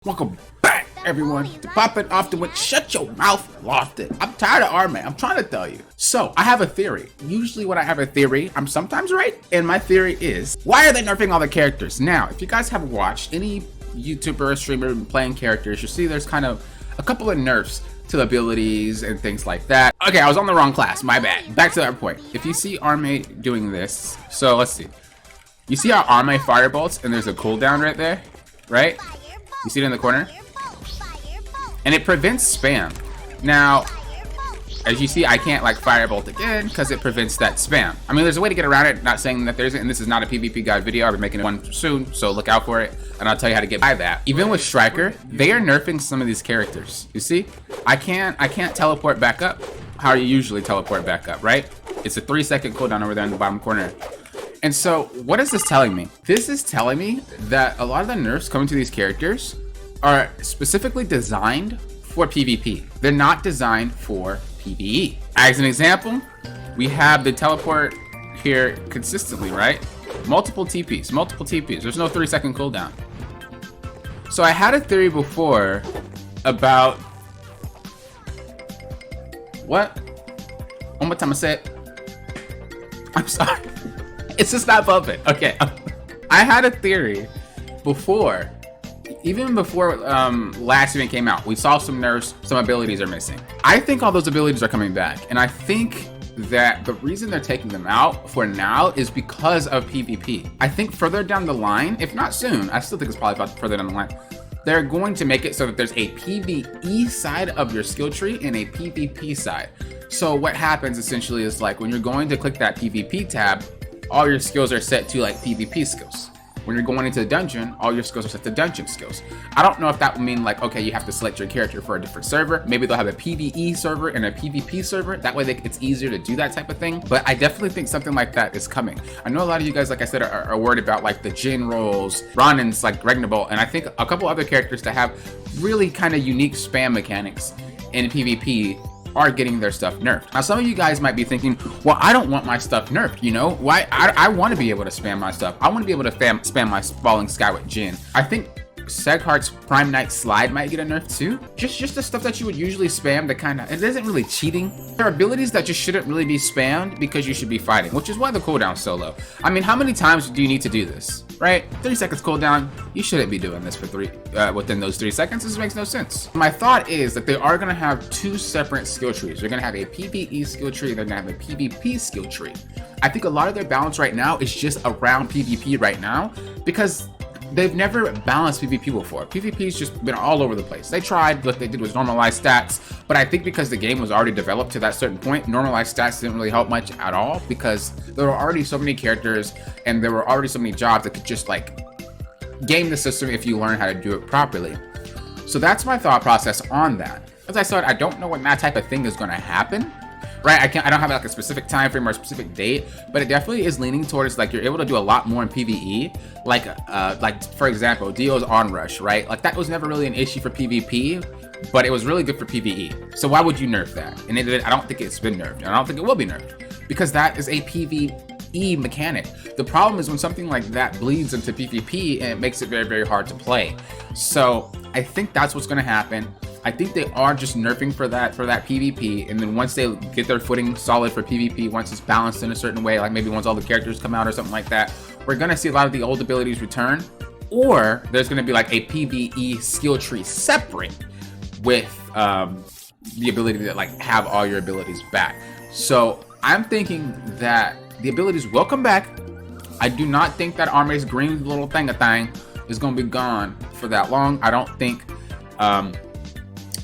Welcome back, everyone, to Pop It Off the Win. Shut your mouth, Lofted. I'm tired of Arme. I'm trying to tell you. So, I have a theory. Usually when I have a theory, I'm sometimes right. And my theory is, why are they nerfing all the characters? Now, if you guys have watched any YouTuber or streamer playing characters, you see there's kind of a couple of nerfs to abilities and things like that. Okay, I was on the wrong class. My bad. Back to that point. If you see Arme doing this, so let's see. You see how Arme firebolts and there's a cooldown right there, right? You see it in the corner? And it prevents spam. Now, as you see, I can't like firebolt again because it prevents that spam. I mean, there's a way to get around it, not saying that there isn't, and this is not a PvP guide video. I'll be making one soon, so look out for it, and I'll tell you how to get by that. Even with Striker, they are nerfing some of these characters. You see? I can't teleport back up how you usually teleport back up, right? It's a 3-second cooldown over there in the bottom corner. And so, what is this telling me? This is telling me that a lot of the nerfs coming to these characters are specifically designed for PvP. They're not designed for PvE. As an example, we have the teleport here consistently, right? Multiple TPs. There's no 3-second cooldown. So I had a theory before about... What? One more time I said... I'm sorry. It's just not bumping. Okay. I had a theory before, even before last event came out. We saw some nerfs, some abilities are missing. I think all those abilities are coming back, and I think that the reason they're taking them out for now is because of PvP. I think further down the line, if not soon, I still think it's probably about further down the line, they're going to make it so that there's a PvE side of your skill tree and a PvP side. So what happens essentially is like when you're going to click that PvP tab, all your skills are set to like PvP skills. When you're going into the dungeon, all your skills are set to dungeon skills. I don't know if that would mean like, okay, you have to select your character for a different server. Maybe they'll have a PvE server and a PvP server. That way it's easier to do that type of thing. But I definitely think something like that is coming. I know a lot of you guys, like I said, are worried about like the Jin roles, Ronins like Regnable, and I think a couple other characters that have really kind of unique spam mechanics in PvP are getting their stuff nerfed. Now, some of you guys might be thinking, well, I don't want my stuff nerfed, you know? Why? I want to be able to spam my stuff. I want to be able to spam my Falling Sky with Jin. I think Seghart's Prime Knight Slide might get a nerf too. Just the stuff that you would usually spam that kind of, it isn't really cheating. There are abilities that just shouldn't really be spammed because you should be fighting, which is why the cooldown's so low. I mean, how many times do you need to do this, right? 3 seconds cooldown, you shouldn't be doing this for within those 3 seconds. This makes no sense. My thought is that they are gonna have 2 separate skill trees. They're gonna have a PvE skill tree, they're gonna have a PvP skill tree. I think a lot of their balance right now is just around PvP right now because they've never balanced PvP before. PvP's just been all over the place. They tried, what they did was normalize stats, but I think because the game was already developed to that certain point, normalized stats didn't really help much at all because there were already so many characters and there were already so many jobs that could just like game the system if you learn how to do it properly. So that's my thought process on that. As I said, I don't know when that type of thing is gonna happen. Right, I don't have like a specific time frame or a specific date, but it definitely is leaning towards like you're able to do a lot more in PvE. Like for example, Dio's onrush, right? Like that was never really an issue for PvP, but it was really good for PvE. So why would you nerf that? And I don't think it's been nerfed, and I don't think it will be nerfed because that is a PvE mechanic. The problem is when something like that bleeds into PvP and it makes it very, very hard to play. So I think that's what's going to happen. I think they are just nerfing for that PvP, and then once they get their footing solid for PvP, once it's balanced in a certain way, like maybe once all the characters come out or something like that, we're gonna see a lot of the old abilities return, or there's gonna be like a PvE skill tree separate with the ability to like have all your abilities back. So I'm thinking that the abilities will come back. I do not think that Arme's green little thing is gonna be gone for that long. I don't think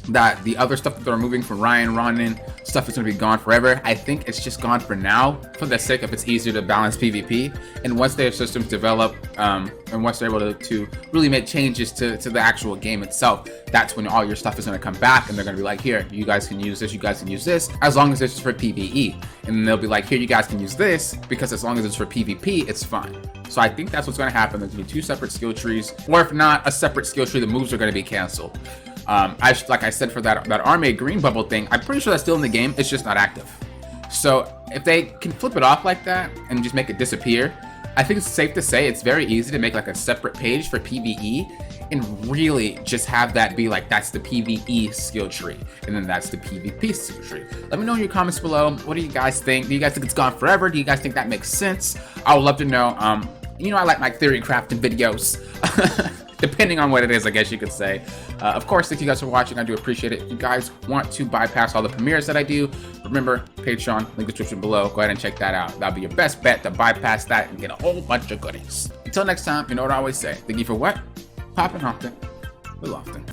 that the other stuff that they're moving from Ryan, Ronin stuff is going to be gone forever. I think it's just gone for now for the sake of it's easier to balance PvP. And once their systems develop and once they're able to really make changes to the actual game itself, that's when all your stuff is going to come back and they're going to be like, here, you guys can use this, you guys can use this, as long as it's for PvE. And then they'll be like, here, you guys can use this because as long as it's for PvP, it's fine. So I think that's what's going to happen. There's going to be 2 separate skill trees, or if not a separate skill tree, the moves are going to be canceled. Like I said, for that Arme green bubble thing, I'm pretty sure that's still in the game. It's just not active. So if they can flip it off like that and just make it disappear, I think it's safe to say it's very easy to make like a separate page for PvE and really just have that be like, that's the PvE skill tree, and then that's the PvP skill tree. Let me know in your comments below. What do you guys think? Do you guys think it's gone forever? Do you guys think that makes sense? I would love to know. You know, I like my theory crafting videos. Depending on what it is, I guess you could say. Of course, thank you guys for watching. I do appreciate it. If you guys want to bypass all the premieres that I do, remember, Patreon, link in the description below. Go ahead and check that out. That'll be your best bet to bypass that and get a whole bunch of goodies. Until next time, you know what I always say. Thank you for what? Popping often, real often.